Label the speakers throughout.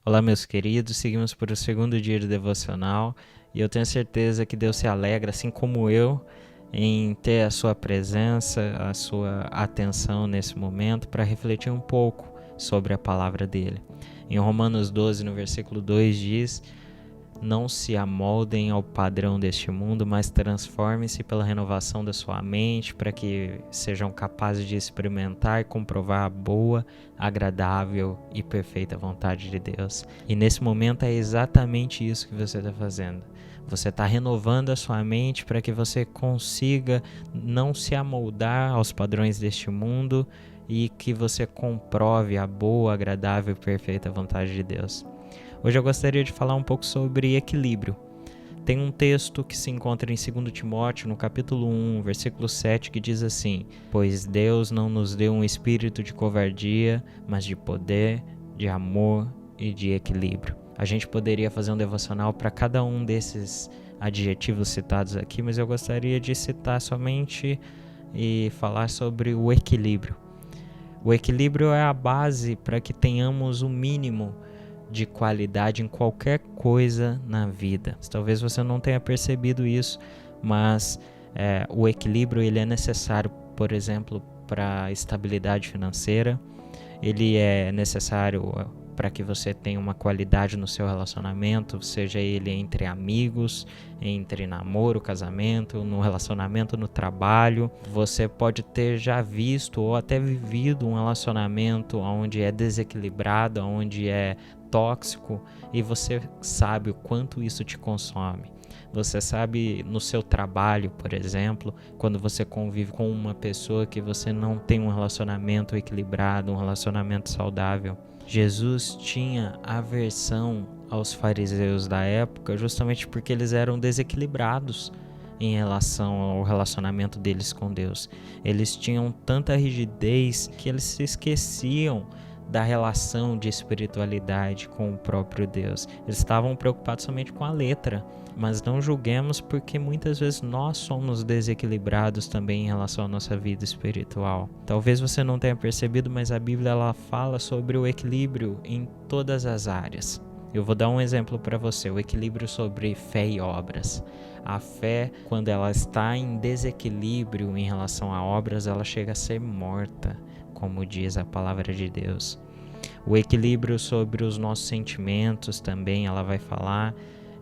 Speaker 1: Olá, meus queridos, seguimos para o segundo dia de devocional e eu tenho certeza que Deus se alegra, assim como eu, em ter a sua presença, a sua atenção nesse momento para refletir um pouco sobre a palavra dele. Em Romanos 12, no versículo 2 diz: não se amoldem ao padrão deste mundo, mas transformem-se pela renovação da sua mente, para que sejam capazes de experimentar e comprovar a boa, agradável e perfeita vontade de Deus. E nesse momento é exatamente isso que você está fazendo. Você está renovando a sua mente para que você consiga não se amoldar aos padrões deste mundo e que você comprove a boa, agradável e perfeita vontade de Deus. Hoje eu gostaria de falar um pouco sobre equilíbrio. Tem um texto que se encontra em 2 Timóteo, no capítulo 1, versículo 7, que diz assim: pois Deus não nos deu um espírito de covardia, mas de poder, de amor e de equilíbrio. A gente poderia fazer um devocional para cada um desses adjetivos citados aqui, mas eu gostaria de citar somente e falar sobre o equilíbrio. O equilíbrio é a base para que tenhamos o mínimo de qualidade em qualquer coisa na vida. Talvez você não tenha percebido isso, mas o equilíbrio ele é necessário, por exemplo, para a estabilidade financeira. Ele é necessário para que você tenha uma qualidade no seu relacionamento, seja ele entre amigos, entre namoro, casamento, no relacionamento no trabalho. Você pode ter já visto ou até vivido um relacionamento onde é desequilibrado, onde é tóxico, e você sabe o quanto isso te consome. Você sabe no seu trabalho, por exemplo, quando você convive com uma pessoa que você não tem um relacionamento equilibrado, um relacionamento saudável. Jesus tinha aversão aos fariseus da época justamente porque eles eram desequilibrados em relação ao relacionamento deles com Deus. Eles tinham tanta rigidez que eles se esqueciam da relação de espiritualidade com o próprio Deus. Eles estavam preocupados somente com a letra, mas não julguemos, porque muitas vezes nós somos desequilibrados também em relação à nossa vida espiritual. Talvez você não tenha percebido, mas a Bíblia ela fala sobre o equilíbrio em todas as áreas. Eu vou dar um exemplo para você, o equilíbrio sobre fé e obras. A fé, quando ela está em desequilíbrio em relação a obras, ela chega a ser morta, como diz a palavra de Deus. O equilíbrio sobre os nossos sentimentos também, ela vai falar,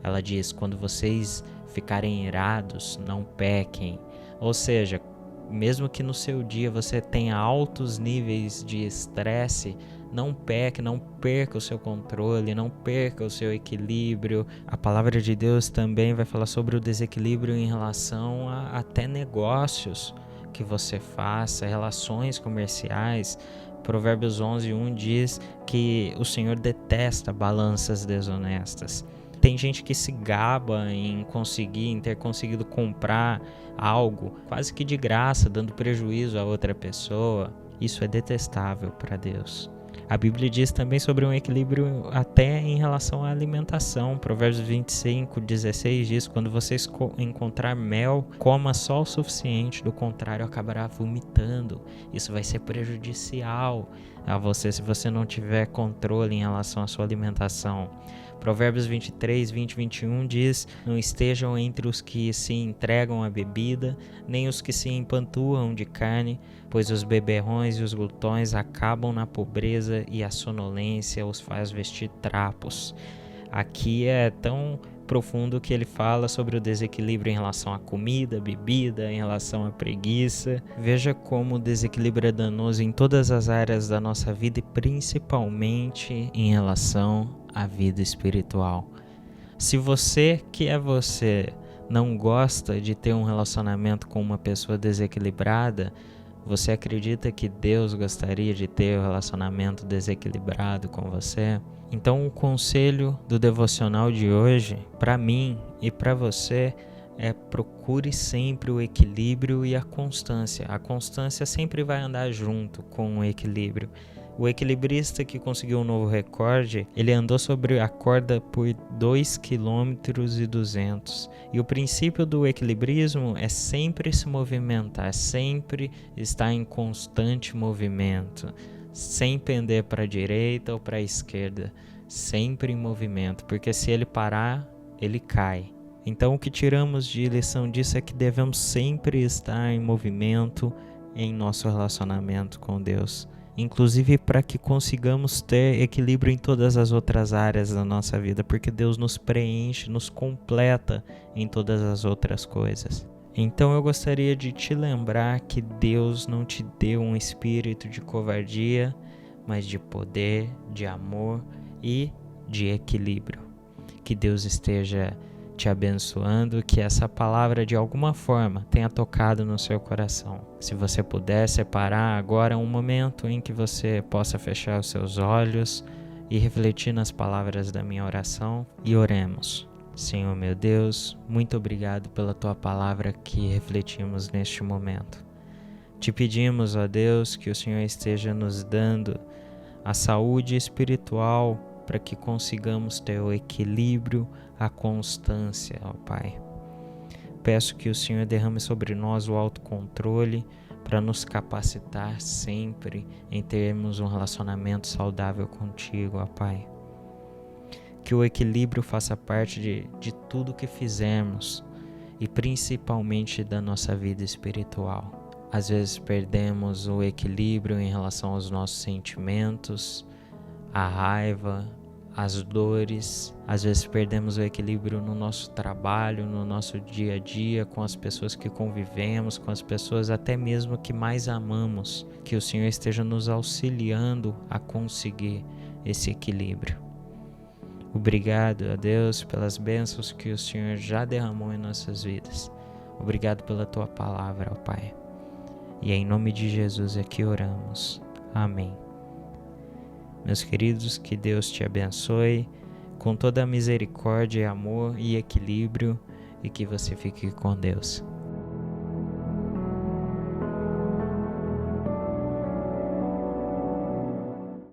Speaker 1: ela diz: quando vocês ficarem irados, não pequem. Ou seja, mesmo que no seu dia você tenha altos níveis de estresse, não peque, não perca o seu controle, não perca o seu equilíbrio. A palavra de Deus também vai falar sobre o desequilíbrio em relação a até negócios que você faça, relações comerciais. Provérbios 11:1 diz que o Senhor detesta balanças desonestas. Tem gente que se gaba em ter conseguido comprar algo quase que de graça, dando prejuízo a outra pessoa. Isso é detestável para Deus. A Bíblia diz também sobre um equilíbrio até em relação à alimentação. Provérbios 25:16 diz: quando você encontrar mel, coma só o suficiente, do contrário acabará vomitando. Isso vai ser prejudicial a você se você não tiver controle em relação à sua alimentação. Provérbios 23:20-21 diz: não estejam entre os que se entregam à bebida, nem os que se empanturram de carne, pois os beberrões e os glutões acabam na pobreza e a sonolência os faz vestir trapos. Aqui é tão profundo que ele fala sobre o desequilíbrio em relação à comida, bebida, em relação à preguiça. Veja como o desequilíbrio é danoso em todas as áreas da nossa vida e principalmente em relação à vida espiritual. Se você, que é você, não gosta de ter um relacionamento com uma pessoa desequilibrada, você acredita que Deus gostaria de ter um relacionamento desequilibrado com você? Então, o conselho do devocional de hoje, para mim e para você, é: procure sempre o equilíbrio e a constância. A constância sempre vai andar junto com o equilíbrio. O equilibrista que conseguiu um novo recorde, ele andou sobre a corda por 2,2 km. E o princípio do equilibrismo é sempre se movimentar, sempre estar em constante movimento, sem pender para a direita ou para a esquerda, sempre em movimento, porque se ele parar, ele cai. Então o que tiramos de lição disso é que devemos sempre estar em movimento em nosso relacionamento com Deus, inclusive para que consigamos ter equilíbrio em todas as outras áreas da nossa vida, porque Deus nos preenche, nos completa em todas as outras coisas. Então eu gostaria de te lembrar que Deus não te deu um espírito de covardia, mas de poder, de amor e de equilíbrio. Que Deus esteja te abençoando, que essa palavra de alguma forma tenha tocado no seu coração. Se você puder separar agora um momento em que você possa fechar os seus olhos e refletir nas palavras da minha oração, e oremos. Senhor meu Deus, muito obrigado pela tua palavra que refletimos neste momento. Te pedimos, ó Deus, que o Senhor esteja nos dando a saúde espiritual para que consigamos ter o equilíbrio, a constância, ó Pai. Peço que o Senhor derrame sobre nós o autocontrole para nos capacitar sempre em termos um relacionamento saudável contigo, ó Pai. Que o equilíbrio faça parte de tudo que fizermos e principalmente da nossa vida espiritual. Às vezes perdemos o equilíbrio em relação aos nossos sentimentos, a raiva, as dores. Às vezes perdemos o equilíbrio no nosso trabalho, no nosso dia a dia, com as pessoas que convivemos, com as pessoas até mesmo que mais amamos. Que o Senhor esteja nos auxiliando a conseguir esse equilíbrio. Obrigado a Deus pelas bênçãos que o Senhor já derramou em nossas vidas. Obrigado pela tua palavra, ó Pai. E é em nome de Jesus é que oramos. Amém. Meus queridos, que Deus te abençoe com toda a misericórdia, amor e equilíbrio, e que você fique com Deus.